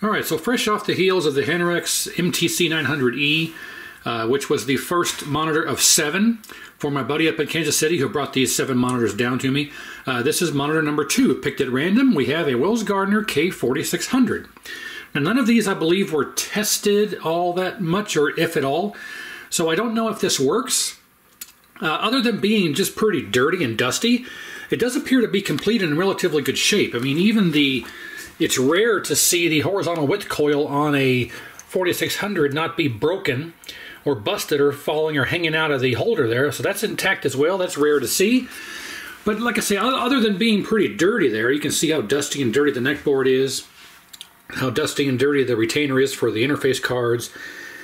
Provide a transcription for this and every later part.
Alright, so fresh off the heels of the Henrex MTC900E, which was the first monitor of 7 for my buddy up in Kansas City who brought these 7 monitors down to me. This is monitor number 2, picked at random. We have a Wells Gardner K4600. Now none of these I believe were tested all that much, or if at all, so I don't know if this works. Other than being just pretty dirty and dusty, it does appear to be complete and in relatively good shape. I mean, even it's rare to see the horizontal width coil on a 4600 not be broken or busted or falling or hanging out of the holder there, so that's intact as well. That's rare to see. But like I say, other than being pretty dirty there, you can see how dusty and dirty the neck board is, how dusty and dirty the retainer is for the interface cards,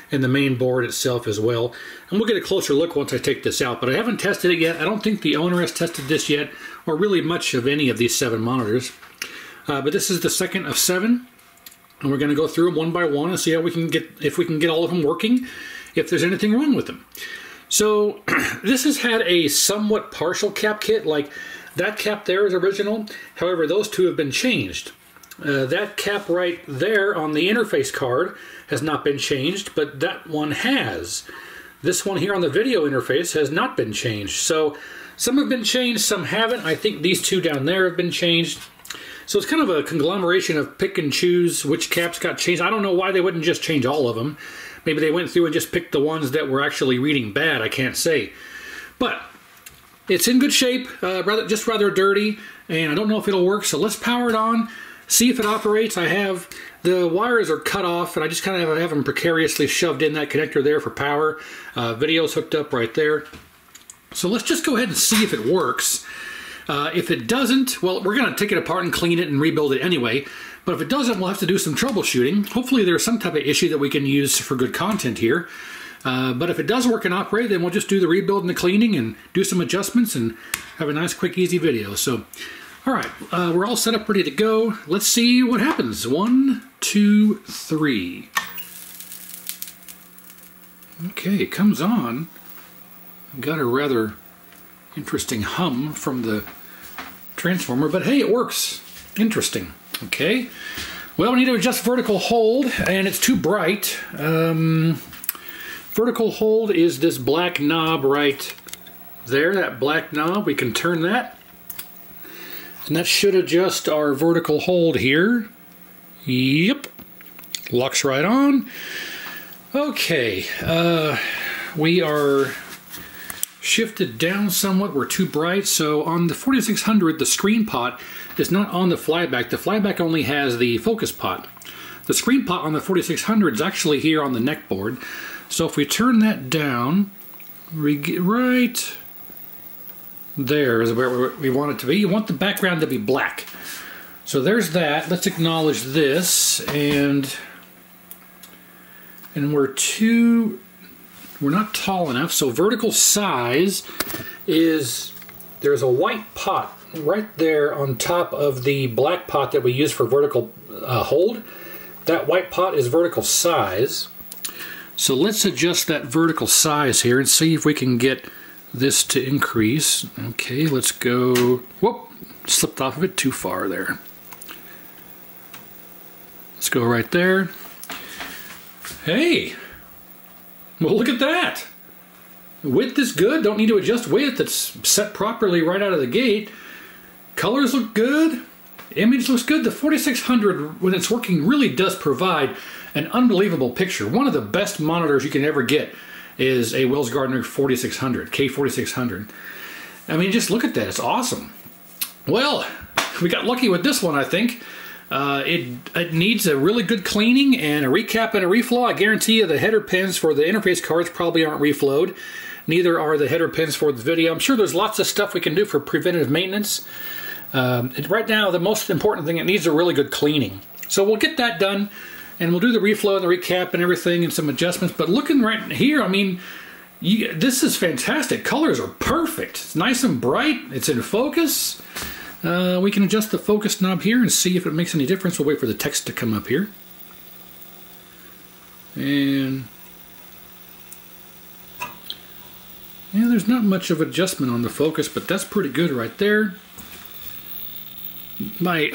and the main board itself as well. And we'll get a closer look once I take this out, but I haven't tested it yet. I don't think the owner has tested this yet, or really much of any of these 7 monitors. But this is the second of 7, and we're going to go through them one by one and see how we can if we can get all of them working, if there's anything wrong with them. So this has had a somewhat partial cap kit, like that cap there is original. However, those 2 have been changed. That cap right there on the interface card has not been changed, but that one has. This one here on the video interface has not been changed. So some have been changed, some haven't. I think these 2 down there have been changed. So it's kind of a conglomeration of pick and choose which caps got changed. I don't know why they wouldn't just change all of them. Maybe they went through and just picked the ones that were actually reading bad. I can't say. But it's in good shape, just rather dirty, and I don't know if it'll work. So let's power it on, see if it operates. The wires are cut off, and I just kind of have them precariously shoved in that connector there for power. Video's hooked up right there. So let's just go ahead and see if it works. If it doesn't, well, we're going to take it apart and clean it and rebuild it anyway. But if it doesn't, we'll have to do some troubleshooting. Hopefully there's some type of issue that we can use for good content here. But if it does work and operate, then we'll just do the rebuild and the cleaning and do some adjustments and have a nice, quick, easy video. So, all right, we're all set up, ready to go. Let's see what happens. 1, 2, 3. Okay, it comes on. Got a rather interesting hum from the transformer, but hey, it works. Interesting. Okay. Well, we need to adjust vertical hold, and it's too bright. Vertical hold is this black knob right there, that black knob. We can turn that, and that should adjust our vertical hold here. Yep. Locks right on. Okay. We are shifted down somewhat. We're too bright. So on the 4600, the screen pot is not on the flyback. The flyback only has the focus pot. The screen pot on the 4600 is actually here on the neck board. So if we turn that down, we get right there is where we want it to be. You want the background to be black. So there's that. Let's acknowledge this, and we're not tall enough. So vertical size is, there's a white pot right there on top of the black pot that we use for vertical hold. That white pot is vertical size. So let's adjust that vertical size here and see if we can get this to increase. Okay, let's go. Whoop, slipped off of it too far there. Let's go right there. Hey, well, look at that. Width is good. Don't need to adjust width. It's set properly right out of the gate. Colors look good. Image looks good. The 4600, when it's working, really does provide an unbelievable picture. One of the best monitors you can ever get is a Wells Gardner 4600, K4600. I mean, just look at that. It's awesome. Well, we got lucky with this one, I think. It needs a really good cleaning and a recap and a reflow. I guarantee you the header pins for the interface cards probably aren't reflowed. Neither are the header pins for the video. I'm sure there's lots of stuff we can do for preventive maintenance. Right now, the most important thing, it needs a really good cleaning. So we'll get that done, and we'll do the reflow and the recap and everything and some adjustments. But looking right here, I mean, this is fantastic. Colors are perfect. It's nice and bright. It's in focus. We can adjust the focus knob here and see if it makes any difference. We'll wait for the text to come up here. And yeah, there's not much of adjustment on the focus, but that's pretty good right there. My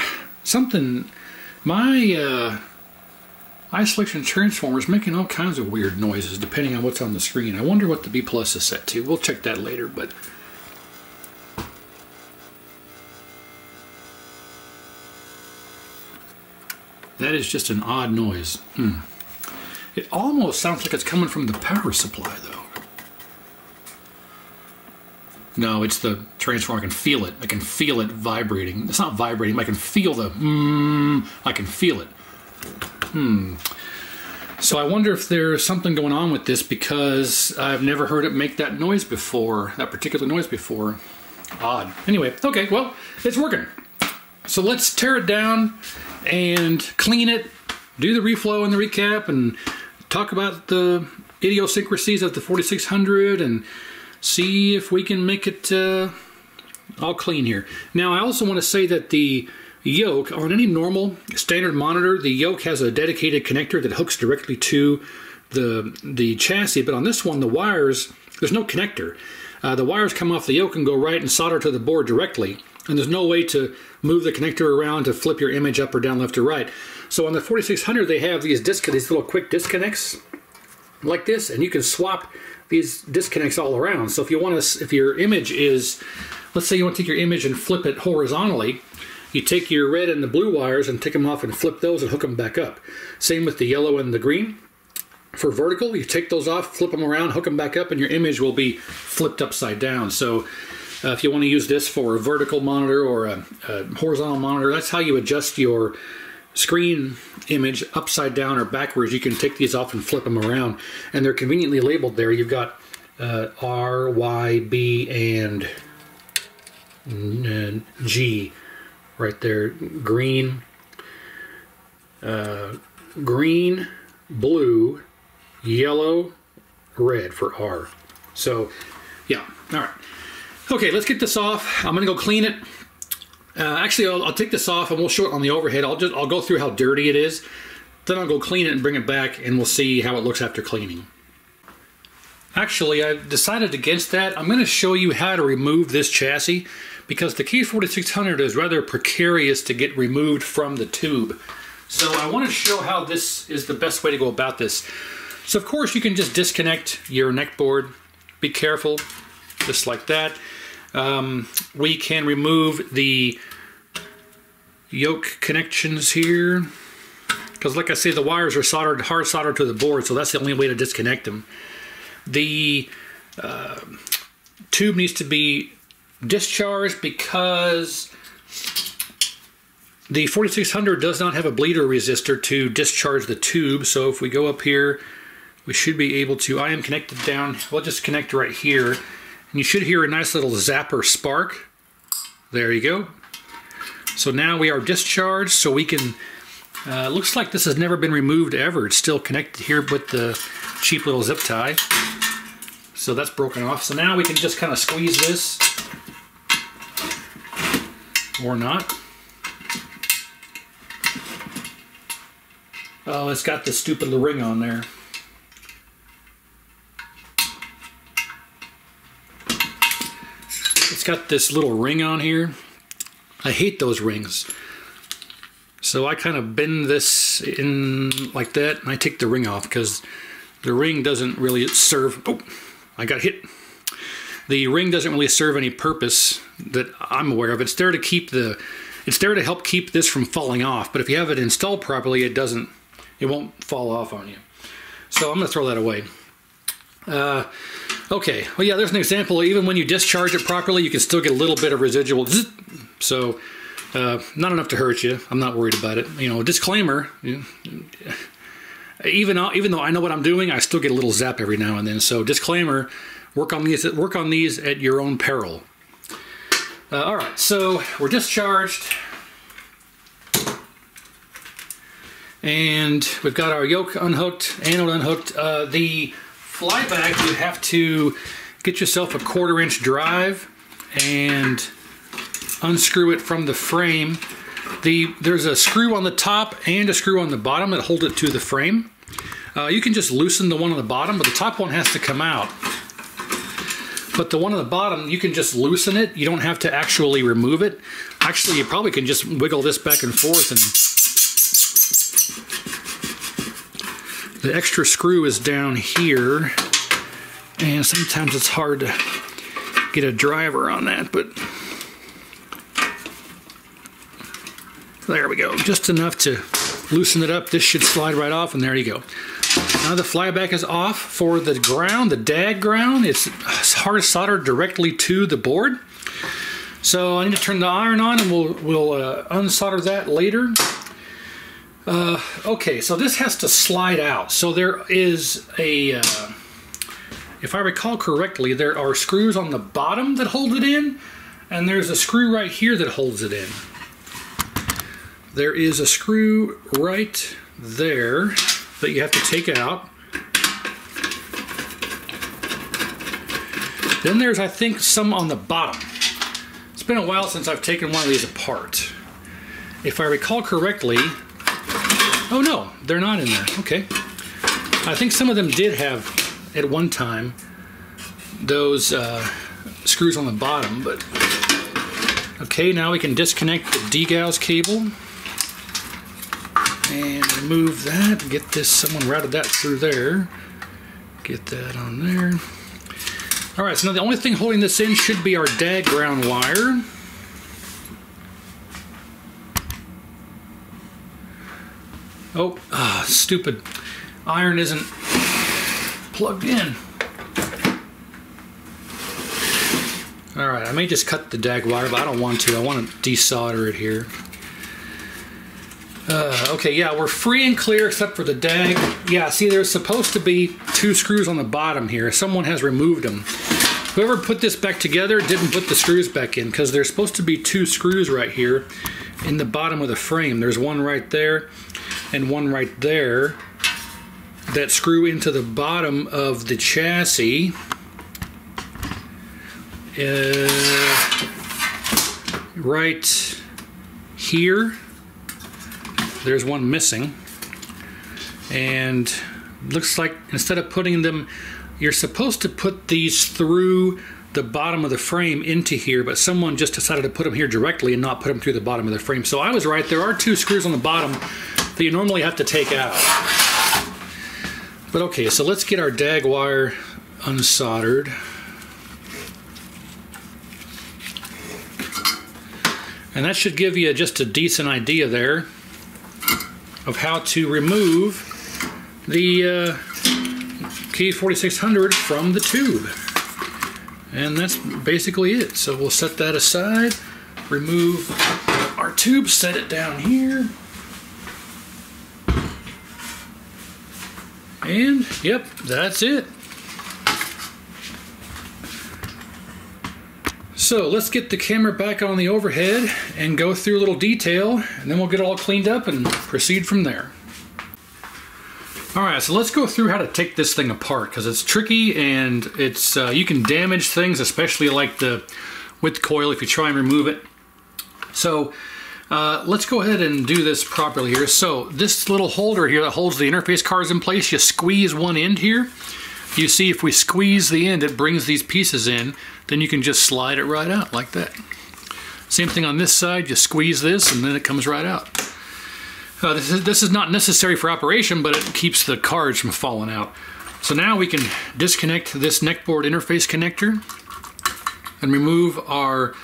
Isolation transformers making all kinds of weird noises depending on what's on the screen. I wonder what the B plus is set to. We'll check that later, but that is just an odd noise. It almost sounds like it's coming from the power supply, though. No, it's the transformer. I can feel it. I can feel it vibrating. It's not vibrating. I can feel the I can feel it. So I wonder if there's something going on with this because I've never heard it make that noise before, that particular noise before. Odd. Anyway, okay, well, it's working. So let's tear it down and clean it, do the reflow and the recap, and talk about the idiosyncrasies of the 4600 and see if we can make it all clean here. Now, I also want to say that the yoke, on any normal standard monitor, the yoke has a dedicated connector that hooks directly to the chassis, but on this one, the wires, there's no connector. The wires come off the yoke and go right and solder to the board directly, and there's no way to move the connector around to flip your image up or down, left or right. So on the 4600, they have these little quick disconnects like this, and you can swap these disconnects all around. So if you want to, if your image is, let's say you want to take your image and flip it horizontally, you take your red and the blue wires and take them off and flip those and hook them back up. Same with the yellow and the green. For vertical, you take those off, flip them around, hook them back up, and your image will be flipped upside down. So if you want to use this for a vertical monitor or a horizontal monitor, that's how you adjust your screen image upside down or backwards. You can take these off and flip them around, and they're conveniently labeled there. You've got R, Y, B, and G right there. Green, blue, yellow, red for R. So yeah, all right. Okay, let's get this off. I'm gonna go clean it. Actually, I'll take this off and we'll show it on the overhead. I'll go through how dirty it is. Then I'll go clean it and bring it back, and we'll see how it looks after cleaning. Actually, I've decided against that. I'm going to show you how to remove this chassis because the K4600 is rather precarious to get removed from the tube. So I want to show how this is the best way to go about this. So of course you can just disconnect your neck board. Be careful, just like that. We can remove the yoke connections here because, like I say, the wires are soldered, hard soldered to the board, so that's the only way to disconnect them. The tube needs to be discharged because the 4600 does not have a bleeder resistor to discharge the tube. So if we go up here, we should be able to. I am connected down. We'll just connect right here. And you should hear a nice little zapper spark. There you go. So now we are discharged, so we can, looks like this has never been removed ever. It's still connected here with the cheap little zip tie. So that's broken off. So now we can just kind of squeeze this, or not. Oh, it's got this stupid little ring on there. It's got this little ring on here. I hate those rings. So I kind of bend this in like that, and I take the ring off because the ring doesn't really serve. Oh, I got hit. The ring doesn't really serve any purpose that I'm aware of. It's there to keep it's there to help keep this from falling off. But if you have it installed properly, it won't fall off on you. So I'm going to throw that away. Okay, well, yeah, there's an example. Even when you discharge it properly, you can still get a little bit of residual. So, not enough to hurt you. I'm not worried about it. You know, disclaimer, even though I know what I'm doing, I still get a little zap every now and then. So, disclaimer, work on these at your own peril. All right, so we're discharged. And we've got our yoke unhooked, anode unhooked. The flyback, you have to get yourself a 1/4-inch drive and unscrew it from the frame. There's a screw on the top and a screw on the bottom that hold it to the frame. You can just loosen the one on the bottom, but the top one has to come out. But the one on the bottom, you can just loosen it. You don't have to actually remove it. Actually, you probably can just wiggle this back and forth and The extra screw is down here, and sometimes it's hard to get a driver on that, but there we go. Just enough to loosen it up. This should slide right off, and there you go. Now the flyback is off. For the ground, the DAG ground, it's hard soldered directly to the board. So I need to turn the iron on, and we'll unsolder that later. Okay, so this has to slide out. So there is a, if I recall correctly, there are screws on the bottom that hold it in, and there's a screw right here that holds it in. There is a screw right there that you have to take out. Then there's, I think, some on the bottom. It's been a while since I've taken one of these apart. If I recall correctly, oh no, they're not in there. Okay. I think some of them did have, at one time, those screws on the bottom, but okay, now we can disconnect the degauss cable and remove that. Get this, someone routed that through there. Get that on there. All right, so now the only thing holding this in should be our DAG ground wire. Oh, stupid iron isn't plugged in. All right, I may just cut the DAG wire, but I don't want to. I want to desolder it here. Okay, yeah, we're free and clear except for the DAG. Yeah, see, there's supposed to be 2 screws on the bottom here. Someone has removed them. Whoever put this back together didn't put the screws back in, because there's supposed to be 2 screws right here in the bottom of the frame. There's one right there and one right there that screw into the bottom of the chassis. Right here. There's one missing, and looks like instead of putting them, you're supposed to put these through the bottom of the frame into here, but someone just decided to put them here directly and not put them through the bottom of the frame. So I was right, there are 2 screws on the bottom that you normally have to take out. But okay, so let's get our DAG wire unsoldered. And that should give you just a decent idea there of how to remove the K4600 from the tube. And that's basically it. So we'll set that aside, remove our tube, set it down here. And yep, that's it. So let's get the camera back on the overhead and go through a little detail, and then we'll get it all cleaned up and proceed from there. Alright, so let's go through how to take this thing apart, because it's tricky and it's you can damage things, especially like the width coil if you try and remove it. So let's go ahead and do this properly here. So this little holder here that holds the interface cards in place, you squeeze one end here. You see, if we squeeze the end, it brings these pieces in. Then you can just slide it right out like that. Same thing on this side, you squeeze this and then it comes right out. This is not necessary for operation, but it keeps the cards from falling out. So now we can disconnect this neckboard interface connector and remove our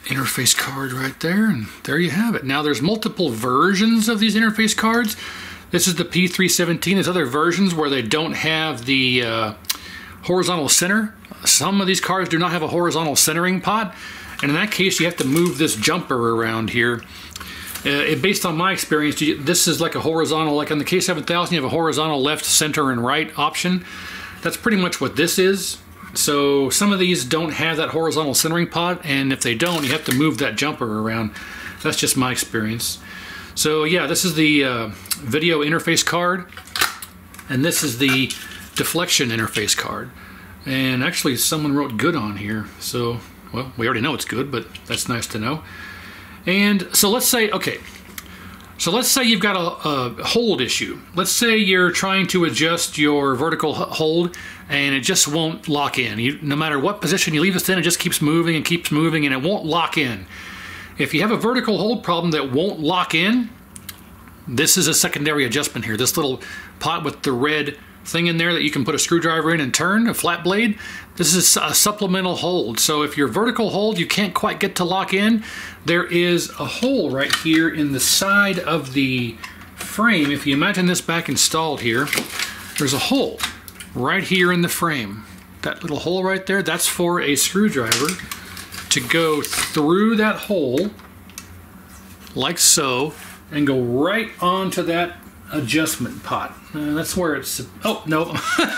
interface card right there, and there you have it. Now there's multiple versions of these interface cards. This is the P317. There's other versions where they don't have the horizontal center. Some of these cards do not have a horizontal centering pot, and in that case you have to move this jumper around here. Based on my experience, this is like a horizontal, like on the K7000 you have a horizontal left, center, and right option. That's pretty much what this is. So some of these don't have that horizontal centering pot, and if they don't, you have to move that jumper around. That's just my experience. So yeah, this is the video interface card, and this is the deflection interface card. And actually someone wrote good on here, so well, we already know it's good, but that's nice to know. And so let's say, okay, so let's say you've got a hold issue. Let's say you're trying to adjust your vertical hold and it just won't lock in. No matter what position you leave this in, it just keeps moving and it won't lock in. If you have a vertical hold problem that won't lock in, This is a secondary adjustment here. This little pot with the red thing in there that you can put a screwdriver in and turn, a flat blade. This is a supplemental hold. So if your vertical hold you can't quite get to lock in, there is a hole right here in the side of the frame. If you imagine this back installed here, there's a hole right here in the frame. That little hole right there, that's for a screwdriver to go through that hole like so and go right onto that adjustment pot. That's where it's, oh no,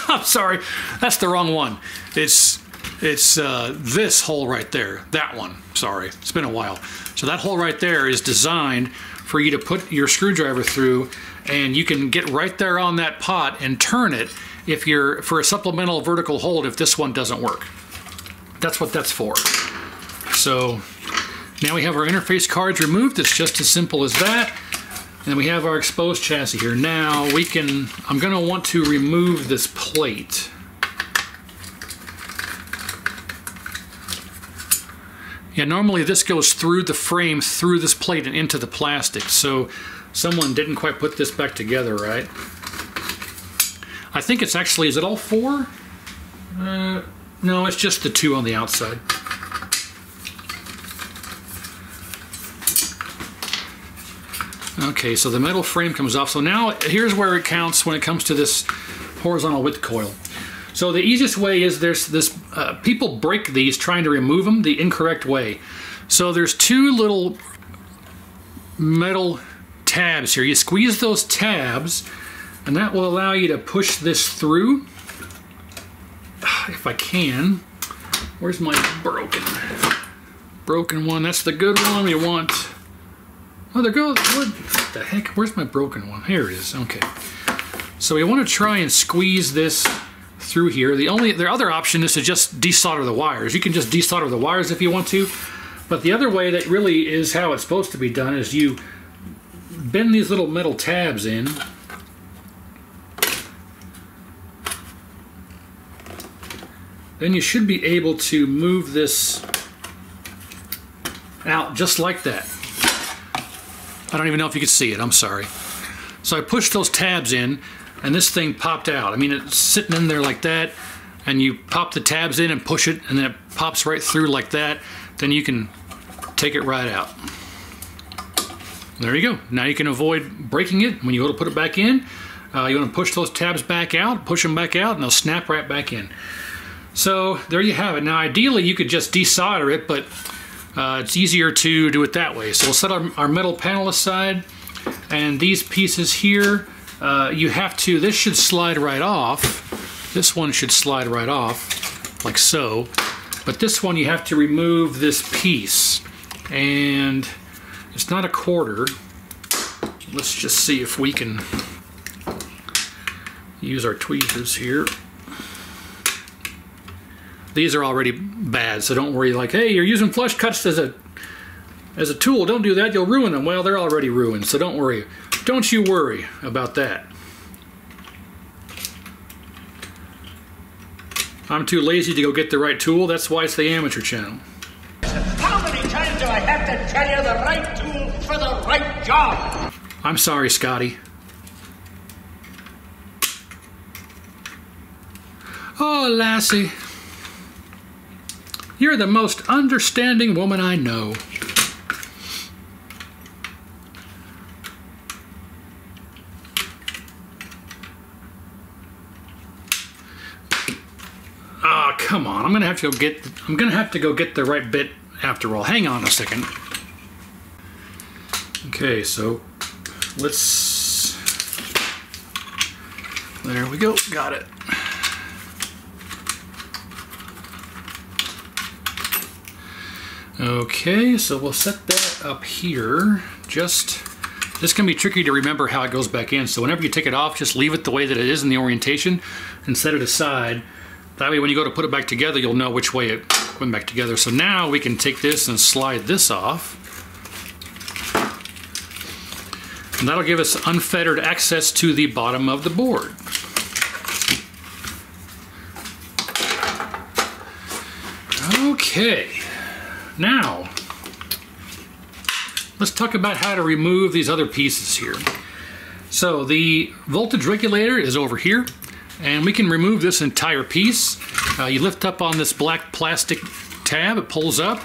I'm sorry, that's the wrong one. It's this hole right there, that one, sorry, it's been a while. So that hole right there is designed for you to put your screwdriver through, and you can get right there on that pot and turn it if you're, for a supplemental vertical hold if this one doesn't work. That's what that's for. So now we have our interface cards removed. It's just as simple as that. And we have our exposed chassis here. Now we can, I'm going to want to remove this plate. Yeah, normally this goes through the frame, through this plate and into the plastic. So someone didn't quite put this back together right. I think it's actually, is it all four? No, it's just the two on the outside. Okay, so the metal frame comes off. So now here's where it counts when it comes to this horizontal width coil. So the easiest way is there's this, people break these trying to remove them the incorrect way. So there's two little metal tabs here. You squeeze those tabs and that will allow you to push this through. If I can. Where's my broken one? That's the good one we want. Oh, there goes, what the heck? Where's my broken one? Here it is, okay. So we want to try and squeeze this through here. The other option is to just desolder the wires. You can just desolder the wires if you want to, but the other way that really is how it's supposed to be done is you bend these little metal tabs in. Then you should be able to move this out just like that. I don't even know if you can see it, I'm sorry. So I pushed those tabs in and this thing popped out. I mean, it's sitting in there like that, and you pop the tabs in and push it and then it pops right through like that. Then you can take it right out. There you go. Now you can avoid breaking it when you go to put it back in. You want to push those tabs back out, push them back out, and they'll snap right back in. So there you have it. Now ideally you could just desolder it, but it's easier to do it that way. So we'll set our metal panel aside, and these pieces here, you have to, this should slide right off. This one should slide right off, like so. But this one you have to remove this piece, and it's not a quarter. Let's just see if we can use our tweezers here. These are already bad, so don't worry, like, hey, you're using flush cuts as a tool. Don't do that, you'll ruin them. Well, they're already ruined, so don't worry. Don't you worry about that. I'm too lazy to go get the right tool. That's why it's the amateur channel. How many times do I have to tell you the right tool for the right job? I'm sorry, Scotty. Oh, Lassie. You're the most understanding woman I know. Ah, come on. I'm gonna have to go get the right bit after all. Hang on a second. Okay, so let's, there we go, got it. Okay, so we'll set that up here. This can be tricky to remember how it goes back in, so whenever you take it off, just leave it the way that it is in the orientation and set it aside. That way when you go to put it back together, you'll know which way it went back together. So now we can take this and slide this off. And that'll give us unfettered access to the bottom of the board. Okay. Now, let's talk about how to remove these other pieces here. So the voltage regulator is over here, and we can remove this entire piece. You lift up on this black plastic tab, it pulls up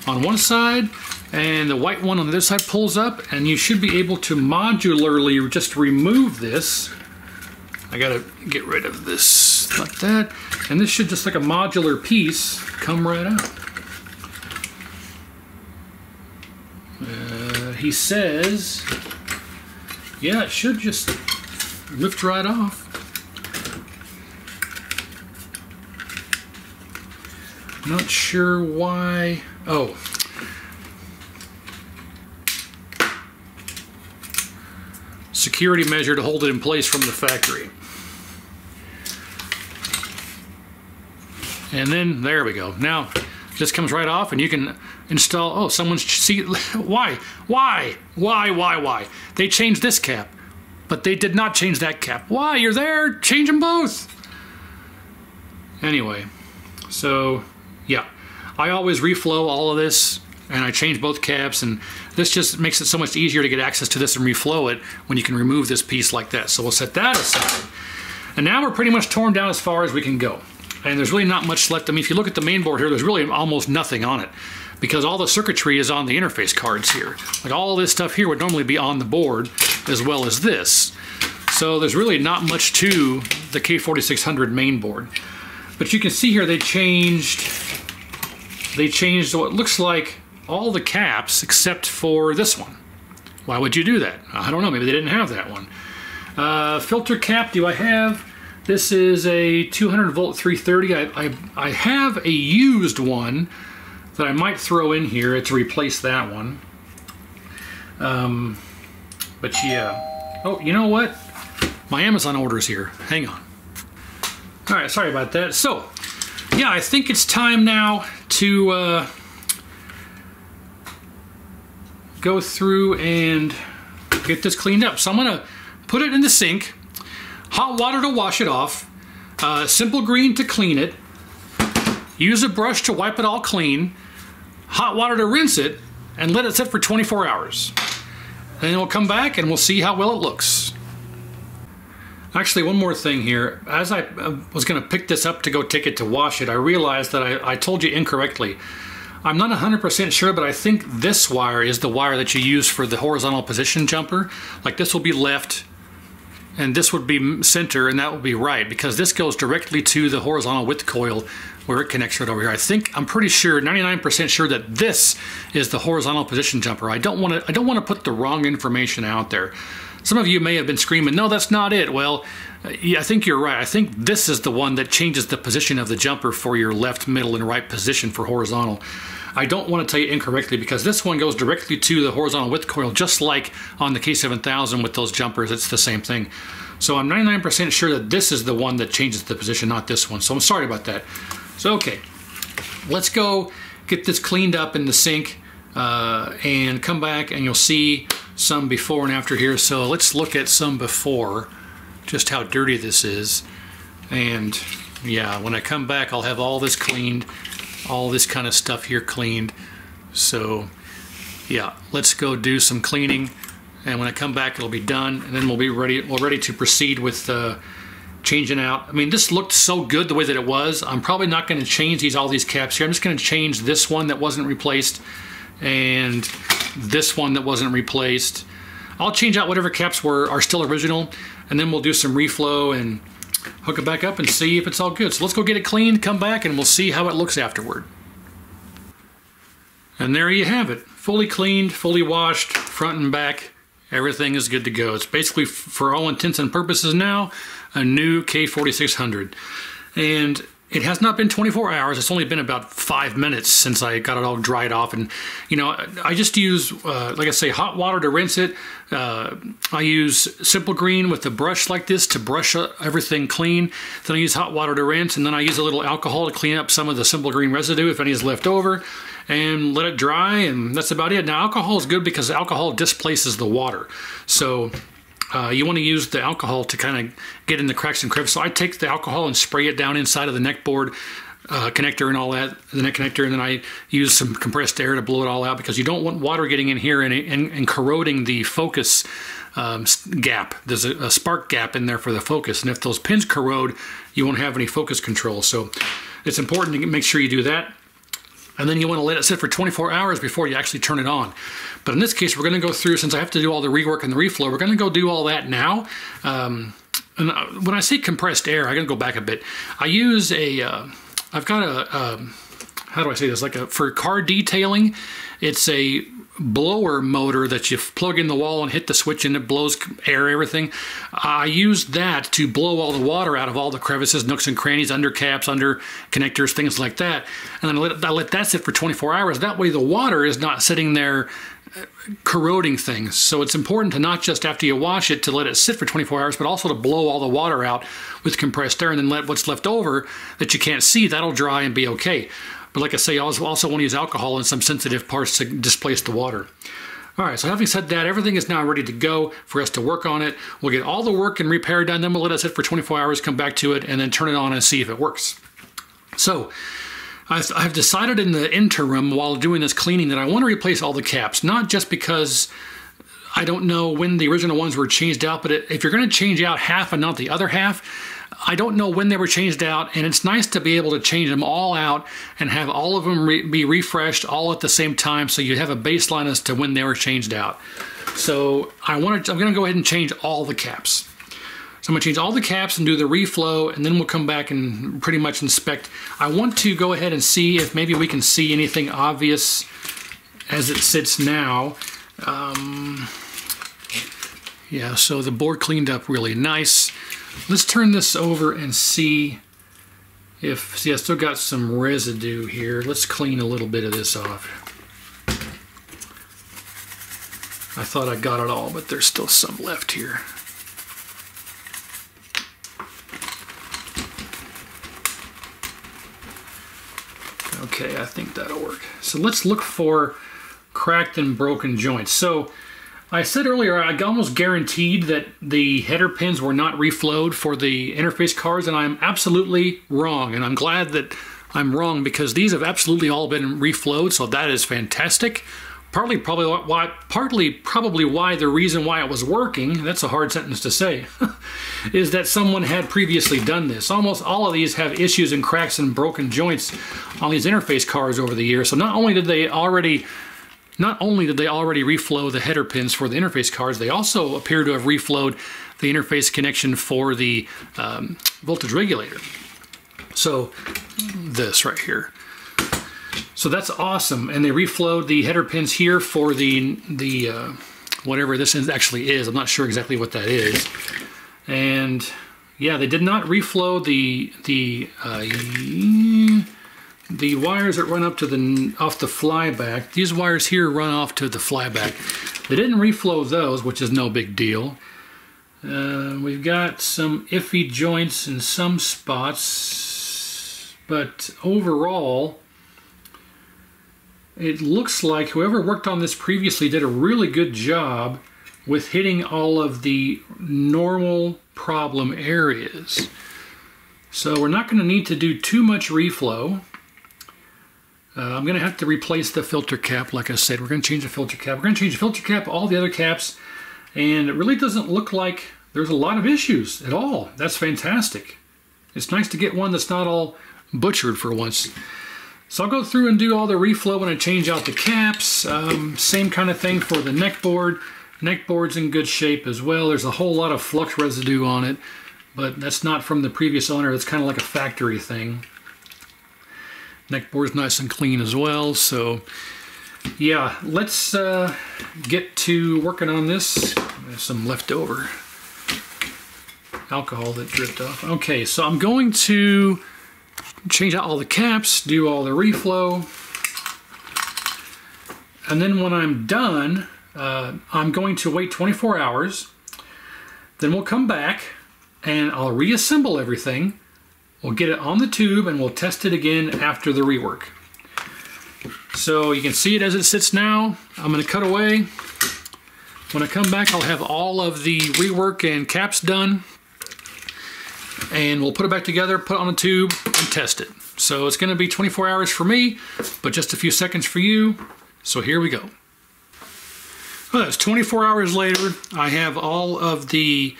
on one side, and the white one on the other side pulls up, and you should be able to modularly just remove this. I gotta get rid of this like that, and this should just like a modular piece come right out. He says, yeah, it should just lift right off. Not sure why. Oh. Security measure to hold it in place from the factory. And then there we go. Now this comes right off, and you can install. Oh, someone's see. Why? They changed this cap, but they did not change that cap. Why? You're there. Change them both. Anyway, so yeah, I always reflow all of this, and I change both caps, and this just makes it so much easier to get access to this and reflow it when you can remove this piece like that. So we'll set that aside. And now we're pretty much torn down as far as we can go. And there's really not much left. I mean, if you look at the main board here, there's really almost nothing on it because all the circuitry is on the interface cards here. Like all this stuff here would normally be on the board as well as this. So there's really not much to the K4600 main board. But you can see here they changed what looks like all the caps except for this one. Why would you do that? I don't know, maybe they didn't have that one. Filter cap do I have? This is a 200 volt 330. I have a used one that I might throw in here to replace that one. But yeah. Oh, you know what? My Amazon order's here. Hang on. All right, sorry about that. So, yeah, I think it's time now to go through and get this cleaned up. So I'm gonna put it in the sink, hot water to wash it off, simple green to clean it, use a brush to wipe it all clean, hot water to rinse it, and let it sit for 24 hours. And then we'll come back and we'll see how well it looks. Actually, one more thing here. As I was going to pick this up to go take it to wash it, I realized that I told you incorrectly. I'm not 100% sure, but I think this wire is the wire that you use for the horizontal position jumper. Like this will be left, and this would be center, and that would be right, because this goes directly to the horizontal width coil where it connects right over here. I'm pretty sure, 99% sure that this is the horizontal position jumper. I don't want to put the wrong information out there. Some of you may have been screaming, no, that's not it. Well, yeah, I think you're right. I think this is the one that changes the position of the jumper for your left, middle, and right position for horizontal. I don't want to tell you incorrectly because this one goes directly to the horizontal width coil, just like on the K7000 with those jumpers. It's the same thing. So I'm 99% sure that this is the one that changes the position, not this one. So I'm sorry about that. So, okay, let's go get this cleaned up in the sink and come back and you'll see some before and after here. So let's look at some before, just how dirty this is. And yeah, when I come back, I'll have all this cleaned, all this kind of stuff here cleaned. So yeah, let's go do some cleaning. And when I come back, it'll be done. And then we'll be ready. We're ready to proceed with changing out. I mean, this looked so good the way that it was. I'm probably not going to change all these caps here. I'm just going to change this one that wasn't replaced and this one that wasn't replaced. I'll change out whatever caps are still original, and then we'll do some reflow and hook it back up and see if it's all good. So let's go get it cleaned, come back, and we'll see how it looks afterward. And there you have it. Fully cleaned, fully washed, front and back. Everything is good to go. It's basically, for all intents and purposes now, a new K4600. And it has not been 24 hours. It's only been about 5 minutes since I got it all dried off. And, you know, I just use, like I say, hot water to rinse it. I use Simple Green with a brush like this to brush everything clean. Then I use hot water to rinse. And then I use a little alcohol to clean up some of the Simple Green residue, if any is left over. And let it dry, and that's about it. Now, alcohol is good because alcohol displaces the water. So you want to use the alcohol to kind of get in the cracks and crevices. So I take the alcohol and spray it down inside of the neck board connector and all that, the neck connector, and then I use some compressed air to blow it all out, because you don't want water getting in here and corroding the focus gap. There's a spark gap in there for the focus, and if those pins corrode, you won't have any focus control. So it's important to make sure you do that. And then you want to let it sit for 24 hours before you actually turn it on. But in this case, we're going to go through, since I have to do all the rework and the reflow, we're going to go do all that now. And when I say compressed air, I'm going to go back a bit. I use I've got a, how do I say this? For car detailing, it's a blower motor that you plug in the wall and hit the switch and it blows air, everything. I use that to blow all the water out of all the crevices, nooks and crannies, under caps, under connectors, things like that. And then I let that sit for 24 hours. That way the water is not sitting there corroding things. So it's important to not just after you wash it to let it sit for 24 hours, but also to blow all the water out with compressed air, and then let what's left over that you can't see, that'll dry and be okay. But like I say, I also want to use alcohol in some sensitive parts to displace the water. All right, so having said that, everything is now ready to go for us to work on it. We'll get all the work and repair done, then we'll let it sit for 24 hours, come back to it, and then turn it on and see if it works. So I've decided in the interim while doing this cleaning that I want to replace all the caps, not just because I don't know when the original ones were changed out, but if you're going to change out half and not the other half, I don't know when they were changed out, and it's nice to be able to change them all out and have all of them be refreshed all at the same time, so you have a baseline as to when they were changed out. So I'm going to go ahead and change all the caps. So I'm going to change all the caps and do the reflow, and then we'll come back and pretty much inspect. I want to go ahead and see if maybe we can see anything obvious as it sits now. Yeah, so the board cleaned up really nice. Let's turn this over and see if, see, I still got some residue here. Let's clean a little bit of this off. I thought I got it all, but there's still some left here. Okay, I think that'll work. So let's look for cracked and broken joints. So I said earlier I almost guaranteed that the header pins were not reflowed for the interface cards, and I'm absolutely wrong. And I'm glad that I'm wrong, because these have absolutely all been reflowed, so that is fantastic. Partly probably why the reason why it was working, that's a hard sentence to say, is that someone had previously done this. Almost all of these have issues and cracks and broken joints on these interface cards over the years. So not only did they already reflow the header pins for the interface cards, they also appear to have reflowed the interface connection for the voltage regulator. So this right here. So that's awesome, and they reflowed the header pins here for the whatever this actually is. I'm not sure exactly what that is. And yeah, they did not reflow the wires that run up to off the flyback. These wires here run off to the flyback. They didn't reflow those, which is no big deal. We've got some iffy joints in some spots, but overall it looks like whoever worked on this previously did a really good job with hitting all of the normal problem areas. So we're not going to need to do too much reflow. I'm going to have to replace the filter cap. Like I said, we're going to change the filter cap. We're going to change the filter cap, all the other caps, and it really doesn't look like there's a lot of issues at all. That's fantastic. It's nice to get one that's not all butchered for once. So I'll go through and do all the reflow when I change out the caps. Same kind of thing for the neck board. Neck board's in good shape as well. There's a whole lot of flux residue on it, but that's not from the previous owner. It's kind of like a factory thing. Neck board's nice and clean as well. So yeah, let's get to working on this. There's some leftover alcohol that dripped off. Okay, so I'm going to change out all the caps, do all the reflow, and then when I'm done, I'm going to wait 24 hours. Then we'll come back and I'll reassemble everything. We'll get it on the tube and we'll test it again after the rework. So you can see it as it sits now. I'm going to cut away. When I come back, I'll have all of the rework and caps done, and we'll put it back together, put it on a tube, and test it. So it's going to be 24 hours for me, but just a few seconds for you. So here we go. Well, it's 24 hours later. I have all of the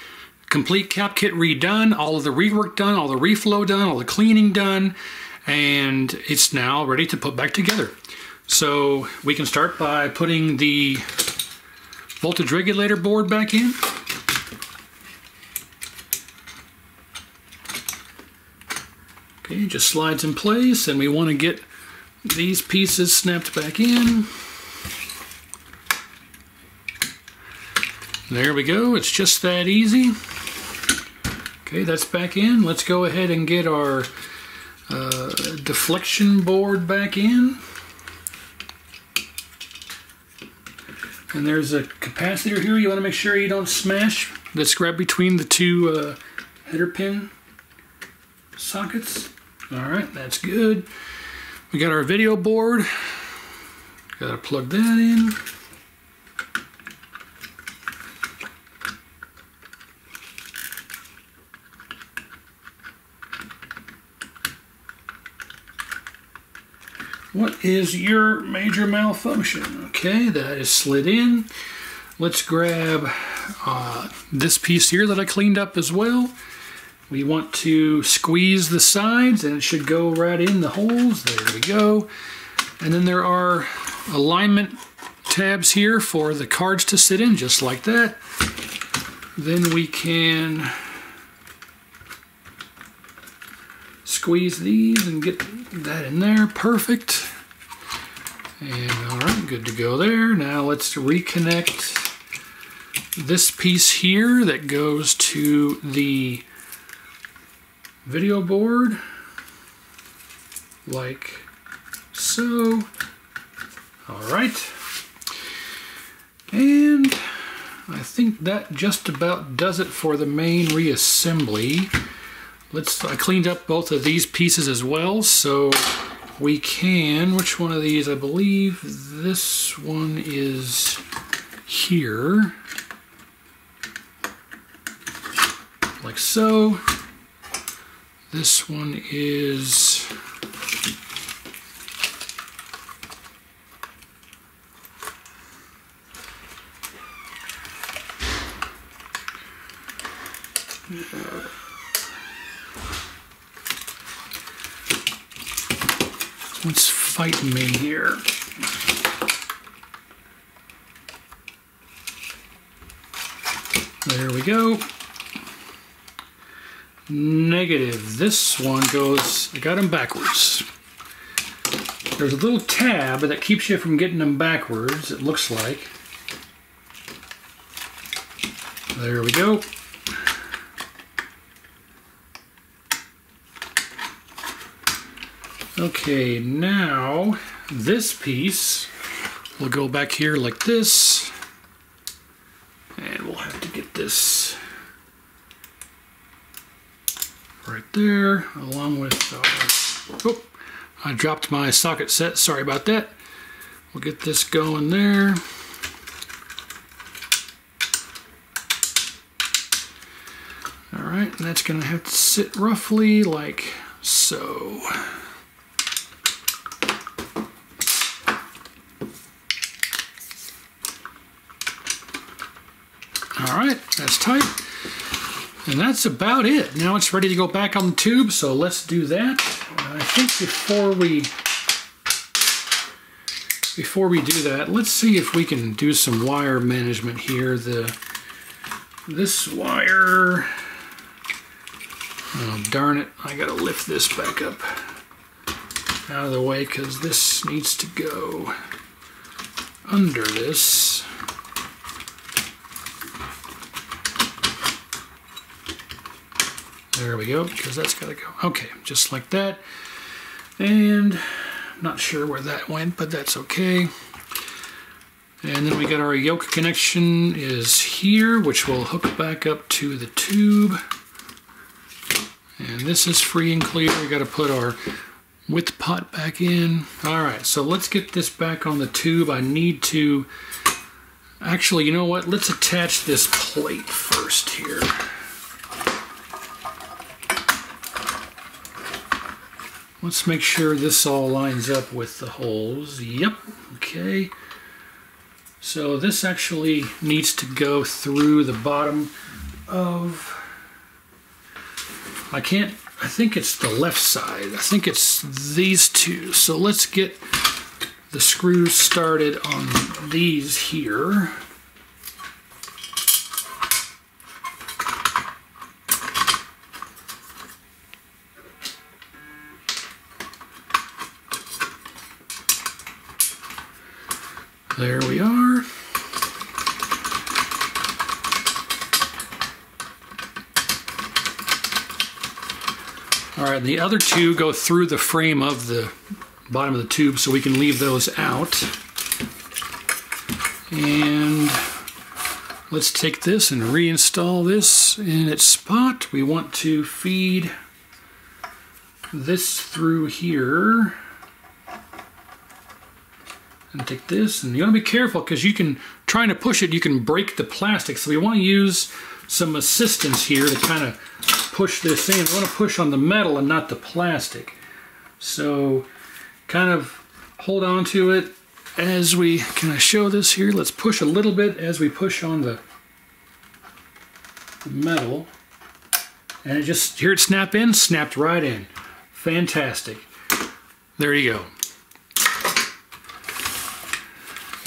complete cap kit redone, all of the rework done, all the reflow done, all the cleaning done, and it's now ready to put back together. So we can start by putting the voltage regulator board back in. Okay, just slides in place, and we want to get these pieces snapped back in. There we go, it's just that easy. Okay, that's back in. Let's go ahead and get our deflection board back in. And there's a capacitor here you want to make sure you don't smash. That's grabbed between the two header pin sockets. Alright, that's good. We got our video board. Gotta plug that in. What is your major malfunction? Okay, that is slid in. Let's grab this piece here that I cleaned up as well. We want to squeeze the sides and it should go right in the holes. There we go. And then there are alignment tabs here for the cards to sit in, just like that. Then we can squeeze these and get that in there. Perfect. And all right, good to go there. Now let's reconnect this piece here that goes to the video board, like so. All right. And I think that just about does it for the main reassembly. I cleaned up both of these pieces as well, so we can, which one of these? I believe this one is here, like so. This one is what's fighting me here? There we go. Negative. This one goes, I got them backwards. There's a little tab that keeps you from getting them backwards, it looks like. There we go. Okay, now this piece will go back here like this, and we'll have to get this right there along with oh, I dropped my socket set, sorry about that. We'll get this going there. Alright, and that's going to have to sit roughly like so. Alright, that's tight. And that's about it. Now it's ready to go back on the tube, so let's do that. I think before we do that, let's see if we can do some wire management here. This wire, oh darn it, I gotta lift this back up out of the way because this needs to go under this. There we go, because that's got to go. Okay, just like that. And I'm not sure where that went, but that's okay. And then we got our yoke connection is here, which will hook back up to the tube. And this is free and clear. We got to put our width pot back in. All right, so let's get this back on the tube. I need to, actually, you know what? Let's attach this plate first here. Let's make sure this all lines up with the holes. Yep, okay. So this actually needs to go through the bottom of, I think it's the left side. I think it's these two. So let's get the screws started on these here. There we are. All right, the other two go through the frame of the bottom of the tube, so we can leave those out. And let's take this and reinstall this in its spot. We want to feed this through here. And take this, and you want to be careful because you can, trying to push it, you can break the plastic. So we want to use some assistance here to kind of push this in. We want to push on the metal and not the plastic. So kind of hold on to it as we, can I show this here? Let's push a little bit as we push on the metal. And it just, hear it snap in, snapped right in. Fantastic. There you go.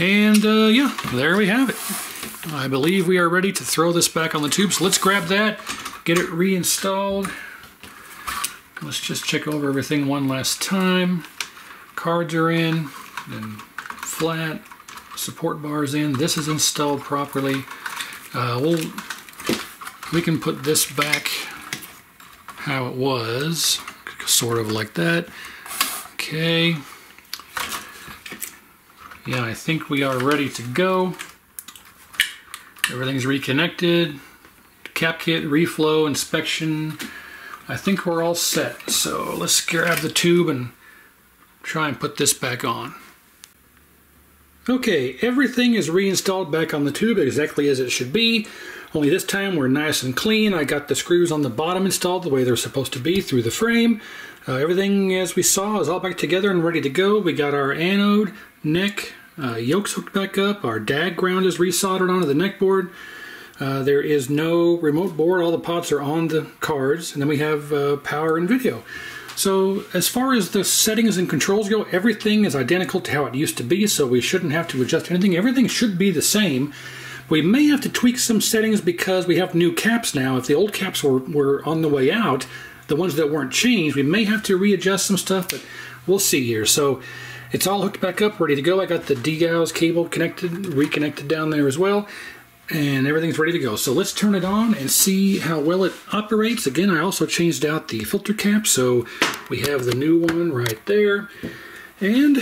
And yeah, there we have it. I believe we are ready to throw this back on the tube. So let's grab that, get it reinstalled. Let's just check over everything one last time. Cards are in, and flat, support bars in. This is installed properly. We can put this back how it was, sort of like that. Okay. Yeah, I think we are ready to go. Everything's reconnected. Cap kit, reflow, inspection. I think we're all set. So let's grab the tube and try and put this back on. Okay, everything is reinstalled back on the tube exactly as it should be. Only this time we're nice and clean. I got the screws on the bottom installed the way they're supposed to be through the frame. Everything, as we saw, is all back together and ready to go. We got our anode, neck, yokes hooked back up. Our DAG ground is resoldered onto the neck board. There is no remote board. All the pots are on the cards. And then we have power and video. So as far as the settings and controls go, everything is identical to how it used to be, so we shouldn't have to adjust anything. Everything should be the same. We may have to tweak some settings because we have new caps now. If the old caps were on the way out, the ones that weren't changed, we may have to readjust some stuff, but we'll see here. So it's all hooked back up, ready to go. I got the degauss cable connected, reconnected down there as well, and everything's ready to go. So let's turn it on and see how well it operates. Again, I also changed out the filter cap, so we have the new one right there. And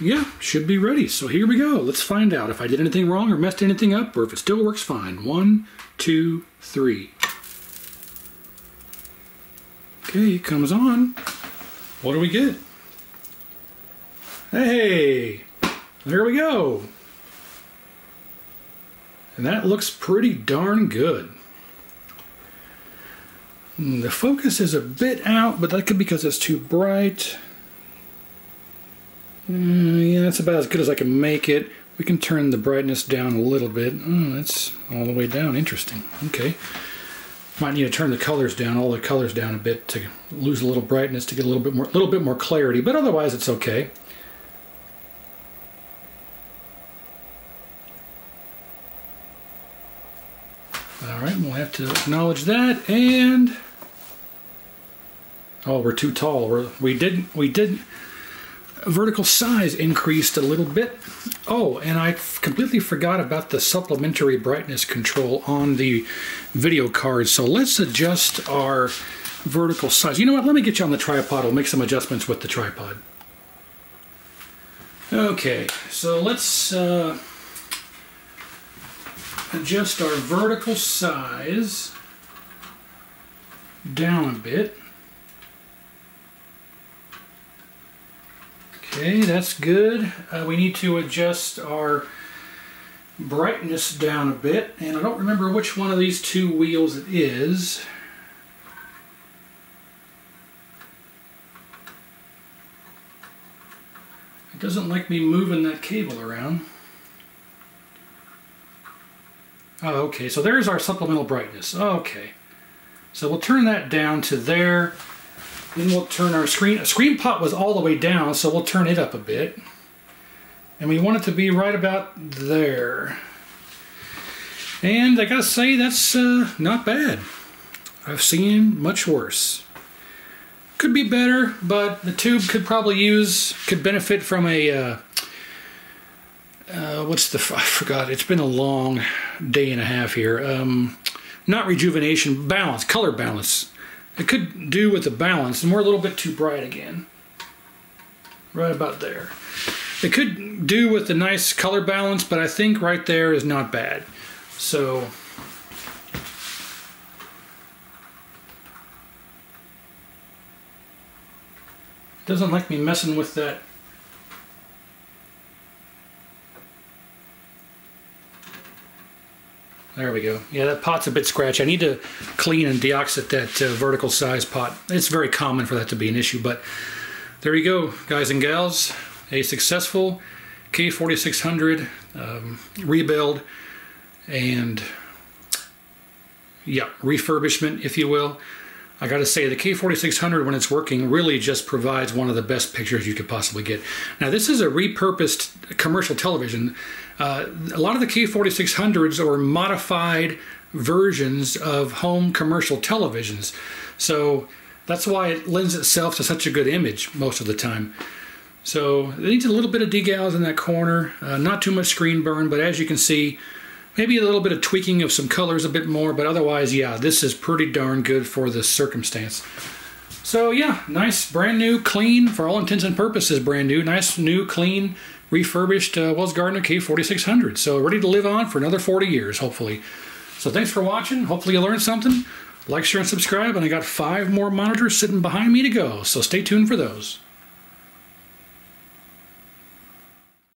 yeah, should be ready. So here we go. Let's find out if I did anything wrong or messed anything up, or if it still works fine. 1, 2, 3. Okay, it comes on. What do we get? Hey, there we go. And that looks pretty darn good. The focus is a bit out, but that could be because it's too bright. Yeah, that's about as good as I can make it. We can turn the brightness down a little bit. Oh, that's all the way down. Interesting. Okay. Might need to turn the colors down, all the colors down a bit to lose a little brightness to get a little bit more clarity, but otherwise it's okay. All right, we'll have to acknowledge that, and oh, we're too tall. We did vertical size increased a little bit. Oh, and I completely forgot about the supplementary brightness control on the video card. So let's adjust our vertical size. You know what? Let me get you on the tripod. I'll make some adjustments with the tripod. Okay, so let's adjust our vertical size down a bit. Okay, that's good. We need to adjust our brightness down a bit, and I don't remember which one of these two wheels it is. Doesn't like me moving that cable around. Oh, okay, so there's our supplemental brightness. Okay. So we'll turn that down to there. Then we'll turn our screen pot was all the way down, so we'll turn it up a bit. And we want it to be right about there. And I gotta say, that's not bad. I've seen much worse. Could be better, but the tube could benefit from a, I forgot, it's been a long day and a half here. Not rejuvenation, balance, color balance. It could do with the balance, and we're a little bit too bright again. Right about there. It could do with the nice color balance, but I think right there is not bad. So, doesn't like me messing with that. There we go. Yeah, that pot's a bit scratchy. I need to clean and deoxit that vertical size pot. It's very common for that to be an issue, but there you go, guys and gals. A successful K4600 rebuild and, yeah, refurbishment, if you will. I gotta say, the K4600, when it's working, really just provides one of the best pictures you could possibly get. Now, this is a repurposed commercial television. A lot of the K4600s are modified versions of home commercial televisions. So that's why it lends itself to such a good image most of the time. So it needs a little bit of degauss in that corner, not too much screen burn, but as you can see, maybe a little bit of tweaking of some colors a bit more, but otherwise, yeah, this is pretty darn good for the circumstance. So yeah, nice, brand new, clean, for all intents and purposes, brand new, nice, new, clean, refurbished Wells Gardner K4600. So ready to live on for another 40 years, hopefully. So thanks for watching. Hopefully you learned something. Like, share, and subscribe, and I got 5 more monitors sitting behind me to go, so stay tuned for those.